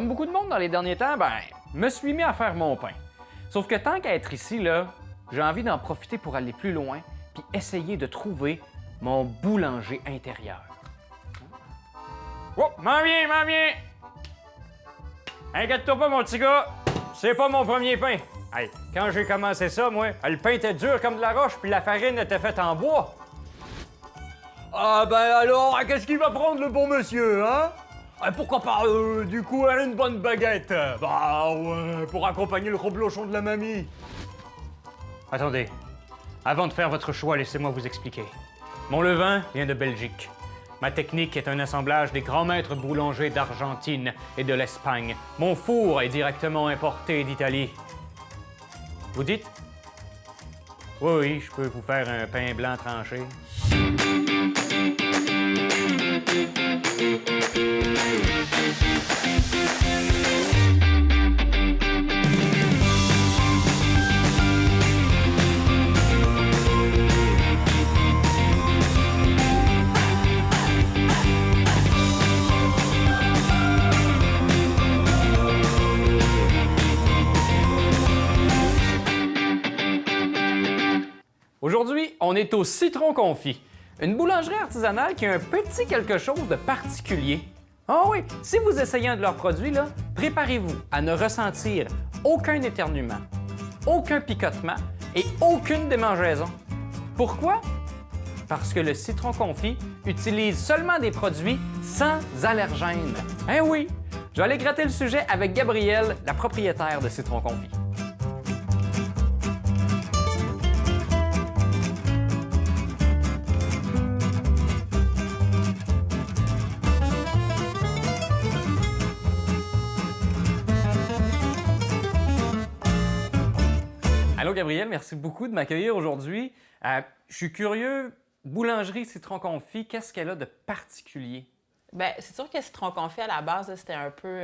comme beaucoup de monde dans les derniers temps, me suis mis à faire mon pain. Sauf que tant qu'à être ici, là, j'ai envie d'en profiter pour aller plus loin puis essayer de trouver mon boulanger intérieur. Oh, m'en viens! Inquiète-toi pas, mon petit gars, c'est pas mon premier pain. Hey, quand j'ai commencé ça, moi, le pain était dur comme de la roche puis la farine était faite en bois. Ah ben alors, qu'est-ce qu'il va prendre le bon monsieur, hein? Pourquoi pas, du coup, une bonne baguette? Bah ouais, pour accompagner le reblochon de la mamie. Attendez, avant de faire votre choix, laissez-moi vous expliquer. Mon levain vient de Belgique. Ma technique est un assemblage des grands maîtres boulangers d'Argentine et de l'Espagne. Mon four est directement importé d'Italie. Vous dites? Oui, je peux vous faire un pain blanc tranché. Aujourd'hui, on est au Citron Confit, une boulangerie artisanale qui a un petit quelque chose de particulier. Ah oui, si vous essayez un de leurs produits, là, préparez-vous à ne ressentir aucun éternuement, aucun picotement et aucune démangeaison. Pourquoi? Parce que le Citron Confit utilise seulement des produits sans allergènes. Eh oui, je vais aller gratter le sujet avec Gabrielle, la propriétaire de Citron Confit. Allô Gabrielle, merci beaucoup de m'accueillir aujourd'hui. Je suis curieux, boulangerie Citron Confit, qu'est-ce qu'elle a de particulier? Bien, c'est sûr que Citron Confit, à la base, là, c'était un peu...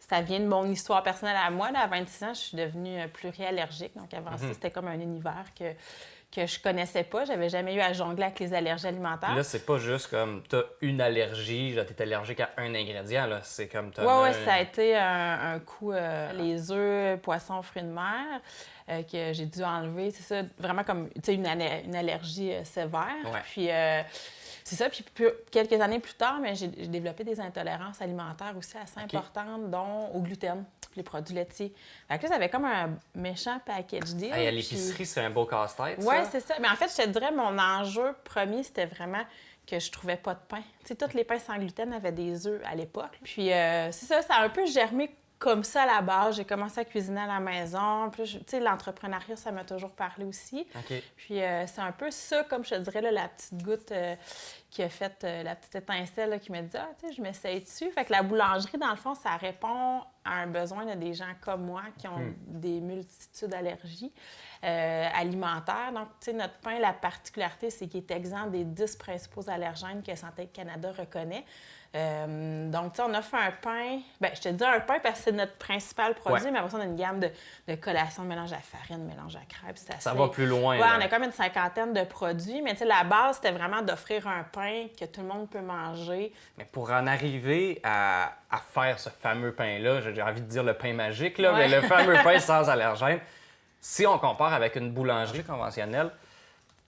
ça vient de mon histoire personnelle à moi. Là, à 26 ans, je suis devenue pluriallergique. Donc avant ça, c'était comme un univers que je connaissais pas. J'avais jamais eu à jongler avec les allergies alimentaires. Là, c'est pas juste comme t'as une allergie, genre t'es allergique à un ingrédient, là. C'est comme t'as... Oui, ça a été un coup, les œufs, poissons, fruits de mer, que j'ai dû enlever. C'est ça, vraiment comme, tu sais, une allergie sévère. Ouais. Puis, c'est ça. Puis, quelques années plus tard, mais j'ai développé des intolérances alimentaires aussi assez importantes, dont au gluten, les produits laitiers. Fait que là, ça avait comme un méchant package deal. Hey, à l'épicerie, c'est un beau casse-tête, Oui, ça? c'est ça. Mais en fait, je te dirais, mon enjeu premier, c'était vraiment que je trouvais pas de pain. Tu sais, tous les pains sans gluten avaient des œufs à l'époque. Puis, c'est ça, ça a un peu germé comme ça à la base. J'ai commencé à cuisiner à la maison. Puis, tu sais, l'entrepreneuriat, ça m'a toujours parlé aussi. OK. Puis, c'est un peu ça, comme je te dirais, là, la petite goutte qui a fait la petite étincelle là, qui m'a dit « Ah, tu sais, je m'essaye dessus. » Fait que la boulangerie, dans le fond, ça répond à un besoin de des gens comme moi qui ont des multitudes d'allergies alimentaires. Donc, tu sais, notre pain, la particularité, c'est qu'il est exempt des 10 principaux allergènes que Santé Canada reconnaît. Donc, tu sais, on a fait un pain. Bien, je te dis un pain parce que c'est notre principal produit, mais après ça, on a une gamme de collations, de mélange à farine, mélange à crêpes. Ça va plus loin. Oui, là. on a comme une cinquantaine de produits, mais tu sais, la base, c'était vraiment d'offrir un pain que tout le monde peut manger. Mais pour en arriver à faire ce fameux pain-là, j'ai envie de dire le pain magique, là, mais le fameux pain sans allergènes, si on compare avec une boulangerie conventionnelle,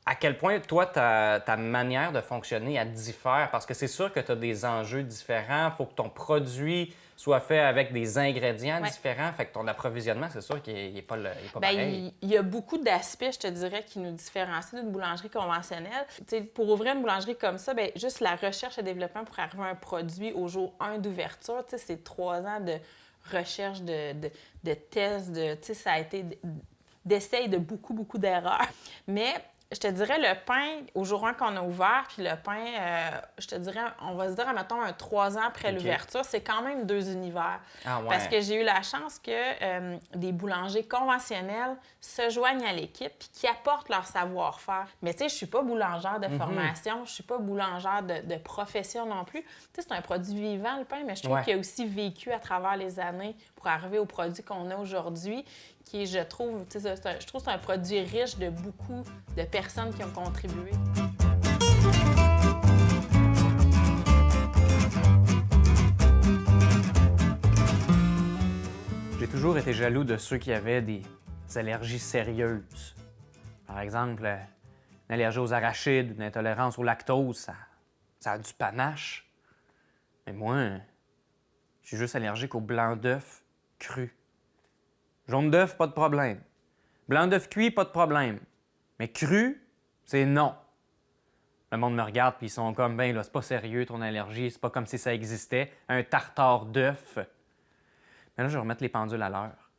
à quel point, toi, ta manière de fonctionner, elle diffère? Parce que c'est sûr que tu as des enjeux différents. Il faut que ton produit soit fait avec des ingrédients différents. Fait que ton approvisionnement, c'est sûr qu'il n'est pas, pareil. Il y a beaucoup d'aspects, je te dirais, qui nous différencient d'une boulangerie conventionnelle. T'sais, pour ouvrir une boulangerie comme ça, bien, juste la recherche et développement pour arriver à un produit au jour 1 d'ouverture, c'est 3 ans de recherche, de tests, ça a été d'essais et de beaucoup, beaucoup d'erreurs. Mais je te dirais, le pain, au jour 1 qu'on a ouvert, puis le pain, je te dirais, on va se dire, mettons, 3 ans après l'ouverture, c'est quand même 2 univers. Ah ouais. Parce que j'ai eu la chance que des boulangers conventionnels se joignent à l'équipe puis qui apportent leur savoir-faire. Mais tu sais, je suis pas boulangère de formation, je suis pas boulangère de profession non plus. Tu sais, c'est un produit vivant, le pain, mais je trouve qu'il a aussi vécu à travers les années pour arriver au produit qu'on a aujourd'hui, qui est, je trouve que c'est un produit riche de beaucoup de personnes qui ont contribué. toujours été jaloux de ceux qui avaient des allergies sérieuses. Par exemple, une allergie aux arachides, une intolérance au lactose, ça a du panache. Mais moi, je suis juste allergique au blanc d'œuf cru. Jaune d'œuf, pas de problème. Blanc d'œuf cuit, pas de problème. Mais cru, c'est non. Le monde me regarde puis ils sont comme, ben là, c'est pas sérieux ton allergie, c'est pas comme si ça existait. Un tartare d'œuf. Mais là, je vais remettre les pendules à l'heure.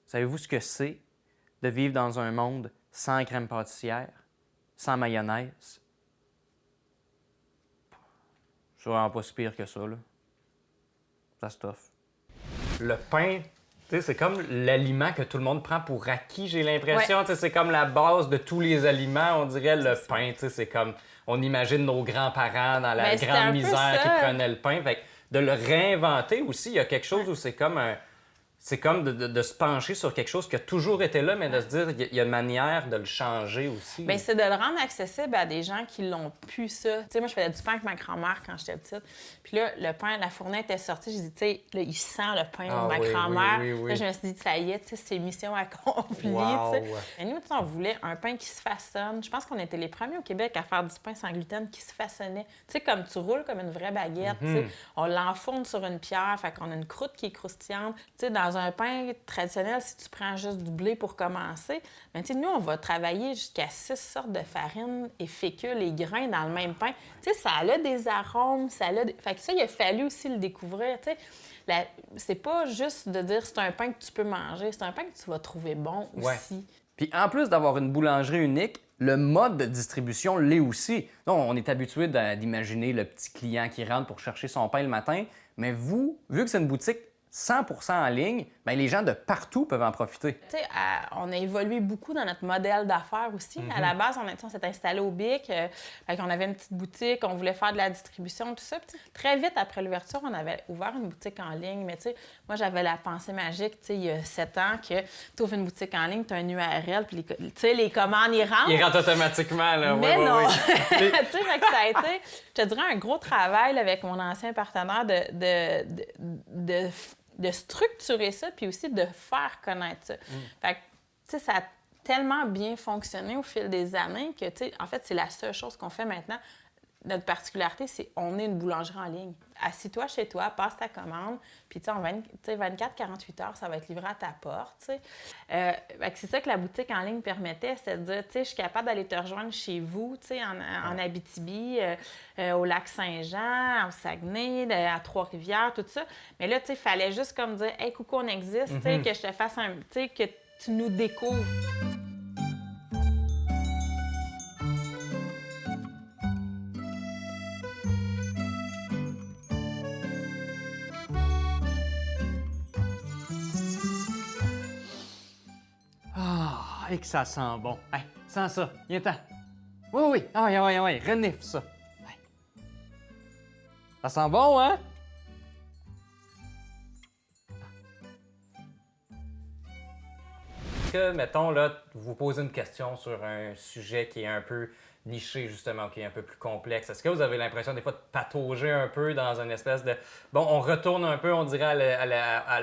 Savez-vous ce que c'est de vivre dans un monde sans crème pâtissière, sans mayonnaise? C'est vraiment pas si pire que ça, là. Ça stuff. Le pain, tu sais, c'est comme l'aliment que tout le monde prend pour acquis, j'ai l'impression. Tu sais, c'est comme la base de tous les aliments, on dirait le pain. Tu sais, c'est comme, on imagine nos grands-parents dans la grande misère qui prenaient le pain. Fait que de le réinventer aussi, il y a quelque chose où c'est comme un... C'est comme de se pencher sur quelque chose qui a toujours été là, mais de se dire qu'il y a une manière de le changer aussi. Bien, c'est de le rendre accessible à des gens qui l'ont pu, ça. Tu sais, moi, je faisais du pain avec ma grand-mère quand j'étais petite. Puis là, le pain, la fournaise était sortie. J'ai dit, tu sais, là, il sent le pain de ma grand-mère. Oui. Là, je me suis dit, ça y est, tu sais, c'est mission accomplie. Wow. Tu sais. Et nous, tu sais, on voulait un pain qui se façonne. Je pense qu'on était les premiers au Québec à faire du pain sans gluten qui se façonnait. Tu sais, comme tu roules comme une vraie baguette. Tu sais. On l'enfourne sur une pierre, fait qu'on a une croûte qui est croustillante. Tu sais, dans un pain traditionnel, si tu prends juste du blé pour commencer, bien, tu sais, nous, on va travailler jusqu'à 6 sortes de farine et fécule et grains dans le même pain. Tu sais, ça a des arômes, ça a... Fait que ça, il a fallu aussi le découvrir, tu sais. C'est pas juste de dire c'est un pain que tu peux manger, c'est un pain que tu vas trouver bon aussi. Puis en plus d'avoir une boulangerie unique, le mode de distribution l'est aussi. Donc, on est habitué d'imaginer le petit client qui rentre pour chercher son pain le matin, mais vous, vu que c'est une boutique 100% en ligne, bien, les gens de partout peuvent en profiter. Tu sais, on a évolué beaucoup dans notre modèle d'affaires aussi. À la base, on s'est installé au BIC, on avait une petite boutique, on voulait faire de la distribution, tout ça. Puis, très vite après l'ouverture, on avait ouvert une boutique en ligne. Mais tu sais, moi, j'avais la pensée magique, tu sais, il y a 7 ans, que tu ouvres une boutique en ligne, tu as un URL, puis tu sais, les commandes, ils rentrent. Ils rentrent automatiquement, là. Mais non! Tu sais, ça a été, je te dirais, un gros travail là, avec mon ancien partenaire de structurer ça, puis aussi de faire connaître ça. Fait que, tu sais, ça a tellement bien fonctionné au fil des années que, tu sais, en fait, c'est la seule chose qu'on fait maintenant. Notre particularité, c'est on est une boulangerie en ligne. Assis-toi chez toi, passe ta commande, puis tu sais, en 24-48 heures, ça va être livré à ta porte, tu sais. C'est ça que la boutique en ligne permettait, c'est de dire, tu sais, je suis capable d'aller te rejoindre chez vous, tu sais, en Abitibi, au Lac-Saint-Jean, au Saguenay, à Trois-Rivières, tout ça. Mais là, tu sais, il fallait juste comme dire, hey, coucou, on existe, tu sais, que je te fasse un, tu sais, que tu nous découvres. Ah, et que ça sent bon. Hey, sens ça, viens-t'en. Oui. Ah, oui, renifle ça. Ouais. Ça sent bon, hein? Que, mettons, là, vous posez une question sur un sujet qui est un peu niché, justement, qui est un peu plus complexe. Est-ce que vous avez l'impression, des fois, de patauger un peu dans une espèce de... Bon, on retourne un peu, on dirait,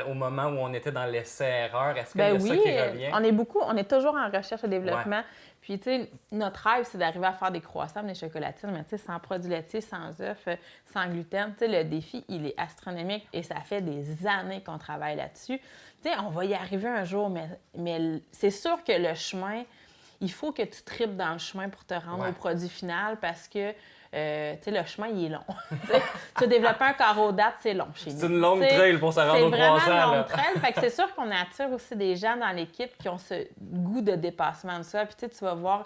au moment où on était dans l'essai-erreur. Est-ce qu'il y a ça qui revient? On est toujours en recherche et développement. Ouais. Puis, tu sais, notre rêve, c'est d'arriver à faire des croissants, des chocolatines, mais tu sais, sans produits laitiers, sans œufs, sans gluten. Tu sais, le défi, il est astronomique et ça fait des années qu'on travaille là-dessus. Tu sais, on va y arriver un jour, mais c'est sûr que le chemin, il faut que tu tripes dans le chemin pour te rendre au produit final parce que, tu sais, le chemin, il est long. Tu as développé un carreau date, c'est long chez nous. C'est une longue trail pour se rendre au croissant. C'est vraiment une longue trail. Fait que c'est sûr qu'on attire aussi des gens dans l'équipe qui ont ce goût de dépassement de ça. Puis tu vas voir,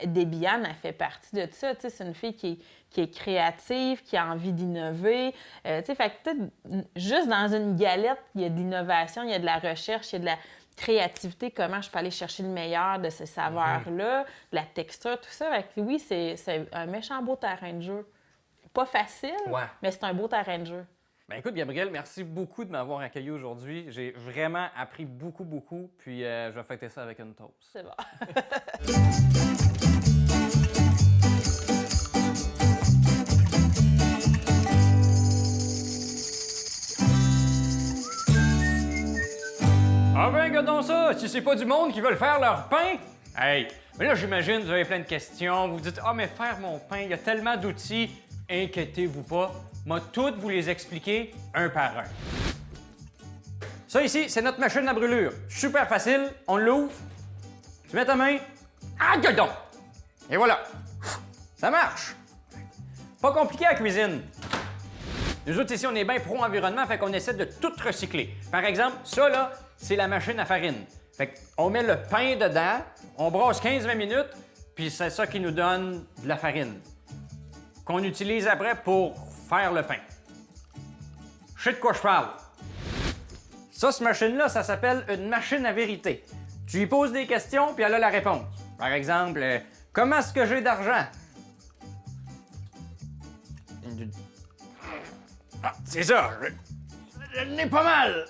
Débiane, elle fait partie de ça. Tu sais, c'est une fille qui est créative, qui a envie d'innover. Tu sais, fait que juste dans une galette, il y a de l'innovation, il y a de la recherche, il y a de la créativité, comment je peux aller chercher le meilleur de ces saveurs-là, de la texture, tout ça. Fait que oui, c'est un méchant beau terrain de jeu. Pas facile, mais c'est un beau terrain de jeu. Ben écoute, Gabrielle, merci beaucoup de m'avoir accueilli aujourd'hui. J'ai vraiment appris beaucoup, puis je vais fêter ça avec une toast. C'est bon. si c'est pas du monde qui veulent faire leur pain? Hey, mais là, j'imagine, vous avez plein de questions. Vous vous dites, ah, mais faire mon pain, il y a tellement d'outils. Inquiétez-vous pas. Moi, toutes vous les expliquer un par un. Ça ici, c'est notre machine à brûlure. Super facile. On l'ouvre. Tu mets ta main. Ah, donc! Et voilà. Ça marche. Pas compliqué à la cuisine. Nous autres ici, on est bien pro-environnement, fait qu'on essaie de tout recycler. Par exemple, ça là, c'est la machine à farine. Fait qu'on met le pain dedans, on brasse 15-20 minutes, puis c'est ça qui nous donne de la farine. Qu'on utilise après pour faire le pain. Je sais de quoi je parle. Ça, cette machine-là, ça s'appelle une machine à vérité. Tu lui poses des questions, puis elle a la réponse. Par exemple, comment est-ce que j'ai d'argent? Ah, c'est ça, je n'ai pas mal.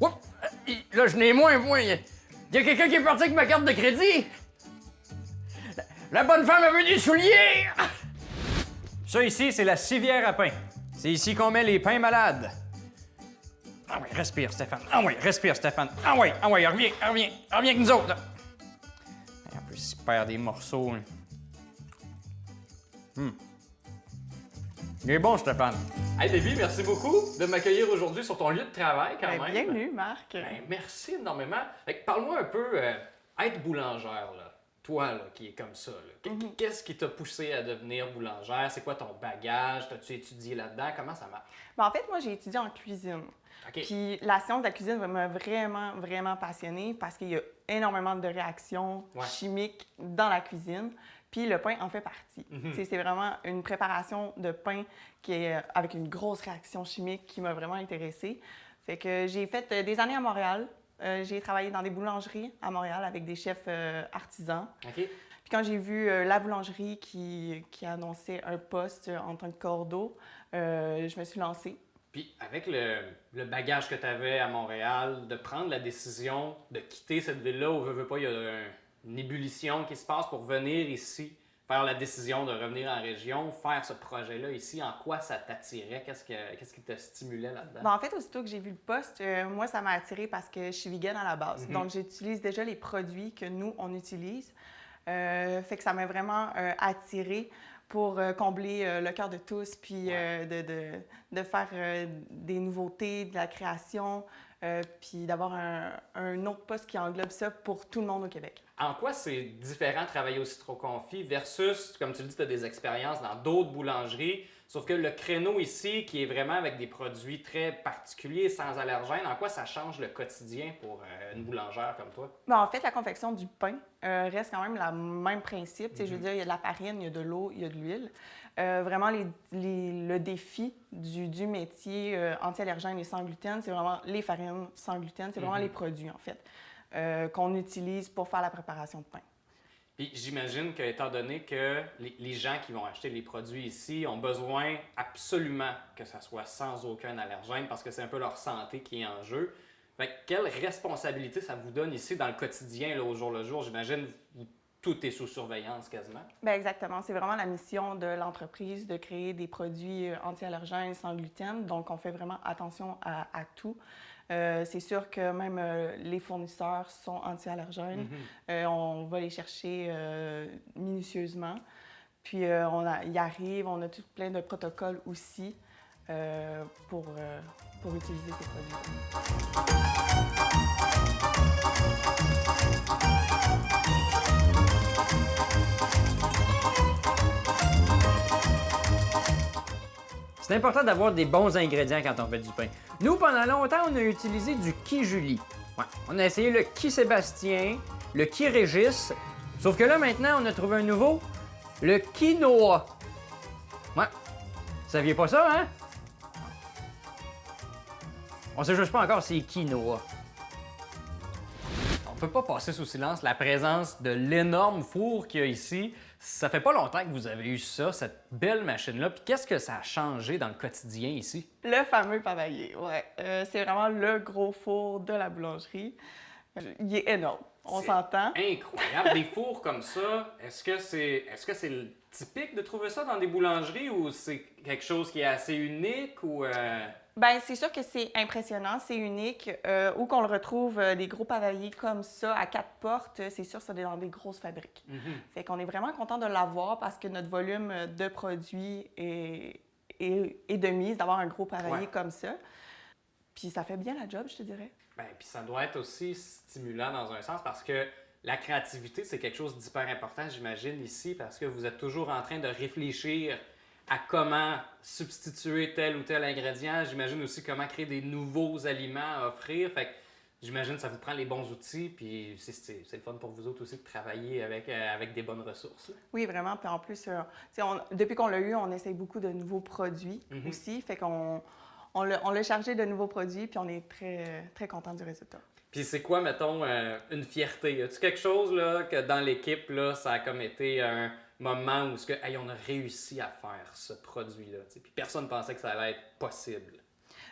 Oups, là, je n'ai moins. Il y a quelqu'un qui est parti avec ma carte de crédit. La bonne femme a vu des souliers. Ça ici, c'est la civière à pain. C'est ici qu'on met les pains malades. Ah oui, respire, Stéphane. Ah oui, respire, Stéphane. Ah oui, reviens avec nous autres. Là. En plus, il perd des morceaux. Il est bon, Stéphane. Hey, Davy, merci beaucoup de m'accueillir aujourd'hui sur ton lieu de travail, quand même. Bienvenue, Marc. Merci énormément. Parle-moi un peu, être boulangère, là. Toi, là, qui est comme ça, là. Qu'est-ce qui t'a poussé à devenir boulangère? C'est quoi ton bagage? T'as-tu étudié là-dedans? Comment ça marche? Ben, en fait, moi, j'ai étudié en cuisine. OK. Puis la science de la cuisine m'a vraiment passionnée parce qu'il y a énormément de réactions chimiques dans la cuisine. Puis le pain en fait partie. C'est vraiment une préparation de pain qui est avec une grosse réaction chimique qui m'a vraiment intéressée. Fait que j'ai fait des années à Montréal. J'ai travaillé dans des boulangeries à Montréal avec des chefs artisans. OK. Puis quand j'ai vu la boulangerie qui annonçait un poste en tant que cordeau, je me suis lancée. Puis avec le bagage que tu avais à Montréal, de prendre la décision de quitter cette ville-là où veut pas, il y a une ébullition qui se passe pour venir ici, faire la décision de revenir en région, faire ce projet-là ici, en quoi ça t'attirait? Qu'est-ce qui te stimulait là-dedans? Ben, en fait, aussitôt que j'ai vu le poste, moi, ça m'a attirée parce que je suis vegan à la base. Donc, j'utilise déjà les produits que nous, on utilise. Fait que ça m'a vraiment attirée pour combler le cœur de tous, puis de faire des nouveautés, de la création, puis d'avoir un autre poste qui englobe ça pour tout le monde au Québec. En quoi c'est différent de travailler au Citro-Confit versus, comme tu le dis, tu as des expériences dans d'autres boulangeries, sauf que le créneau ici, qui est vraiment avec des produits très particuliers, sans allergènes, en quoi ça change le quotidien pour une boulangère comme toi? Ben, en fait, la confection du pain reste quand même le même principe. Je veux dire, il y a de la farine, il y a de l'eau, il y a de l'huile. Vraiment, le défi du métier anti-allergène et sans gluten, c'est vraiment les farines sans gluten, c'est vraiment les produits, en fait, qu'on utilise pour faire la préparation de pain. Puis j'imagine que, étant donné que les gens qui vont acheter les produits ici ont besoin absolument que ça soit sans aucun allergène parce que c'est un peu leur santé qui est en jeu. Fait que quelle responsabilité ça vous donne ici dans le quotidien, là, au jour le jour? J'imagine que tout est sous surveillance quasiment. Bien, exactement. C'est vraiment la mission de l'entreprise de créer des produits anti-allergènes sans gluten. Donc, on fait vraiment attention à tout. C'est sûr que même les fournisseurs sont anti-allergènes. On va les chercher minutieusement. Puis, on y arrive. On a tout plein de protocoles aussi pour utiliser ces produits. C'est important d'avoir des bons ingrédients quand on fait du pain. Nous, pendant longtemps, on a utilisé du Ki-Julie. Ouais. On a essayé le Ki-Sébastien, le Ki-Régis, sauf que là, maintenant, on a trouvé un nouveau, le Quinoa. Ouais. Vous saviez pas ça, hein? On sait juste pas encore c'est Quinoa. On peut pas passer sous silence la présence de l'énorme four qu'il y a ici. Ça fait pas longtemps que vous avez eu ça, cette belle machine-là. Puis qu'est-ce que ça a changé dans le quotidien ici? Le fameux pavaillé, ouais. C'est vraiment le gros four de la boulangerie. Il est énorme, on s'entend. Incroyable, des fours comme ça. Est-ce que c'est typique de trouver ça dans des boulangeries ou c'est quelque chose qui est assez unique ou Ben, c'est sûr que c'est impressionnant, c'est unique. Où qu'on le retrouve, des gros pavillers comme ça, à 4 portes, c'est sûr que c'est dans des grosses fabriques. Fait qu'on est vraiment content de l'avoir parce que notre volume de produits est de mise, d'avoir un gros paviller comme ça. Puis ça fait bien la job, je te dirais. Bien, puis ça doit être aussi stimulant dans un sens parce que la créativité, c'est quelque chose d'hyper important, j'imagine, ici, parce que vous êtes toujours en train de réfléchir à comment substituer tel ou tel ingrédient. J'imagine aussi comment créer des nouveaux aliments à offrir. Fait que j'imagine que ça vous prend les bons outils, puis c'est le fun pour vous autres aussi de travailler avec des bonnes ressources. Là. Oui, vraiment. Puis en plus, depuis qu'on l'a eu, on essaye beaucoup de nouveaux produits aussi. Fait qu'on l'a chargé de nouveaux produits, puis on est très, très content du résultat. Puis c'est quoi, mettons, une fierté? As-tu quelque chose là, que dans l'équipe, là, ça a comme été un moment où on a réussi à faire ce produit-là? Puis personne ne pensait que ça allait être possible.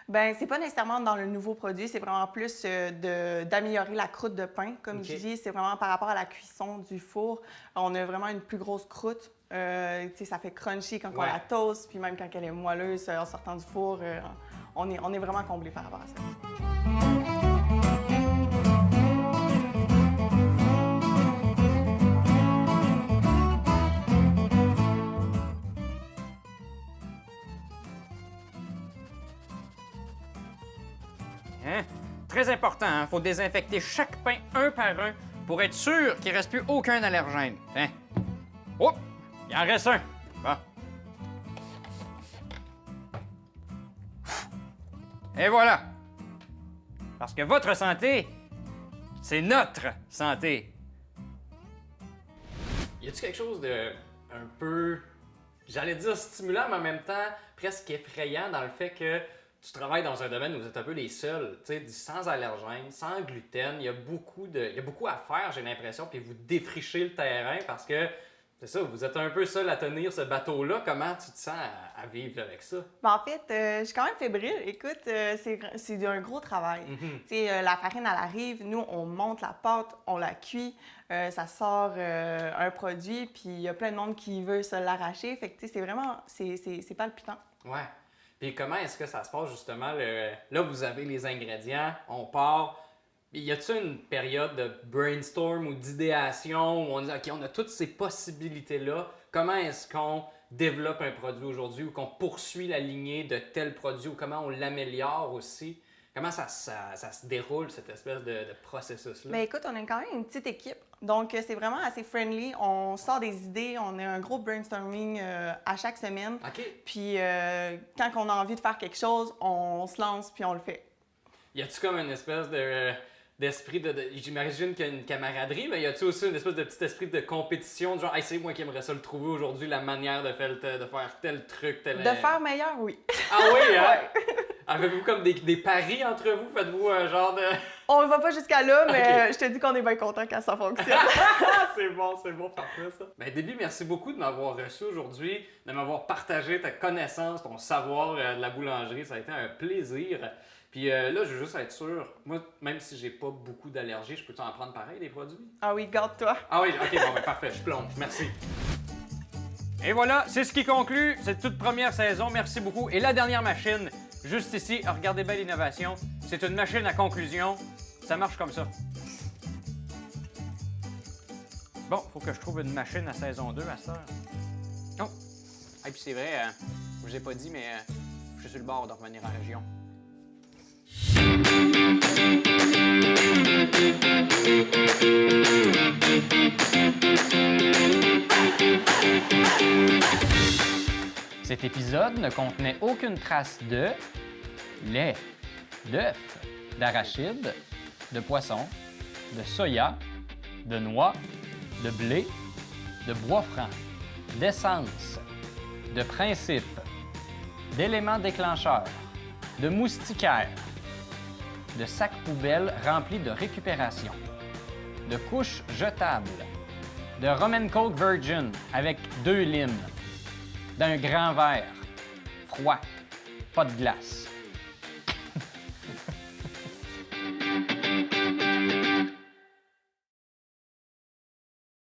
Bien, c'est pas nécessairement dans le nouveau produit, c'est vraiment plus d'améliorer la croûte de pain. Comme je dis, c'est vraiment par rapport à la cuisson du four. On a vraiment une plus grosse croûte. Ça fait crunchy quand on la toast, puis même quand elle est moelleuse en sortant du four, on est vraiment comblé par rapport à ça. Hein? Très important, il faut désinfecter chaque pain un par un pour être sûr qu'il ne reste plus aucun allergène. Hein? Oh! Il en reste un. Bon. Et voilà. Parce que votre santé, c'est notre santé. Y a-t-il quelque chose de un peu, j'allais dire stimulant, mais en même temps presque effrayant dans le fait que tu travailles dans un domaine où vous êtes un peu les seuls, tu sais, sans allergènes, sans gluten. Il y a beaucoup à faire, j'ai l'impression, puis vous défrichez le terrain parce que, c'est ça, vous êtes un peu seul à tenir ce bateau-là. Comment tu te sens à vivre avec ça? Ben, en fait, je suis quand même fébrile. Écoute, c'est un gros travail. La farine, elle arrive, nous, on monte la pâte, on la cuit, ça sort un produit, puis il y a plein de monde qui veut se l'arracher. Fait que, c'est vraiment, c'est palpitant. Ouais. Puis comment est-ce que ça se passe, justement? Là, vous avez les ingrédients, on part. Y a-t-il une période de brainstorm ou d'idéation où on dit, OK, on a toutes ces possibilités-là. Comment est-ce qu'on développe un produit aujourd'hui ou qu'on poursuit la lignée de tel produit ou comment on l'améliore aussi? Comment ça se déroule, cette espèce de processus-là? Bien, écoute, on est quand même une petite équipe. Donc, c'est vraiment assez friendly. On sort des idées. On a un gros brainstorming à chaque semaine. OK. Puis, quand on a envie de faire quelque chose, on se lance puis on le fait. Y a-tu comme une espèce d'esprit j'imagine qu'il y a une camaraderie, mais y a-tu aussi une espèce de petit esprit de compétition, genre, hey, c'est moi qui aimerais ça le trouver aujourd'hui, la manière de faire tel truc, tel... De faire meilleur, oui. Ah oui, hein? Avez-vous comme des paris entre vous? Faites-vous un genre de... On ne va pas jusqu'à là, mais je te dis qu'on est bien content quand ça fonctionne. C'est bon, parfait ça. Ben Déby, merci beaucoup de m'avoir reçu aujourd'hui, de m'avoir partagé ta connaissance, ton savoir de la boulangerie. Ça a été un plaisir. Puis là, je veux juste être sûr, moi, même si j'ai pas beaucoup d'allergies, je peux-tu en prendre pareil, des produits? Ah oui, garde-toi. Ah oui, OK, bon, ben parfait, je plonge. Merci. Et voilà, c'est ce qui conclut cette toute première saison. Merci beaucoup. Et la dernière machine, juste ici, regardez bien l'innovation. C'est une machine à conclusion. Ça marche comme ça. Bon, faut que je trouve une machine à saison 2 à cette heure. Oh! Et puis c'est vrai, je vous ai pas dit, mais je suis sur le bord de revenir en région. Cet épisode ne contenait aucune trace de lait, d'œuf, d'arachide, de poisson, de soya, de noix, de blé, de bois franc, d'essence, de principe, d'éléments déclencheurs, de moustiquaires, de sacs poubelles remplis de récupération, de couches jetables, de rum and coke virgin avec 2 limes, d'un grand verre, froid, pas de glace.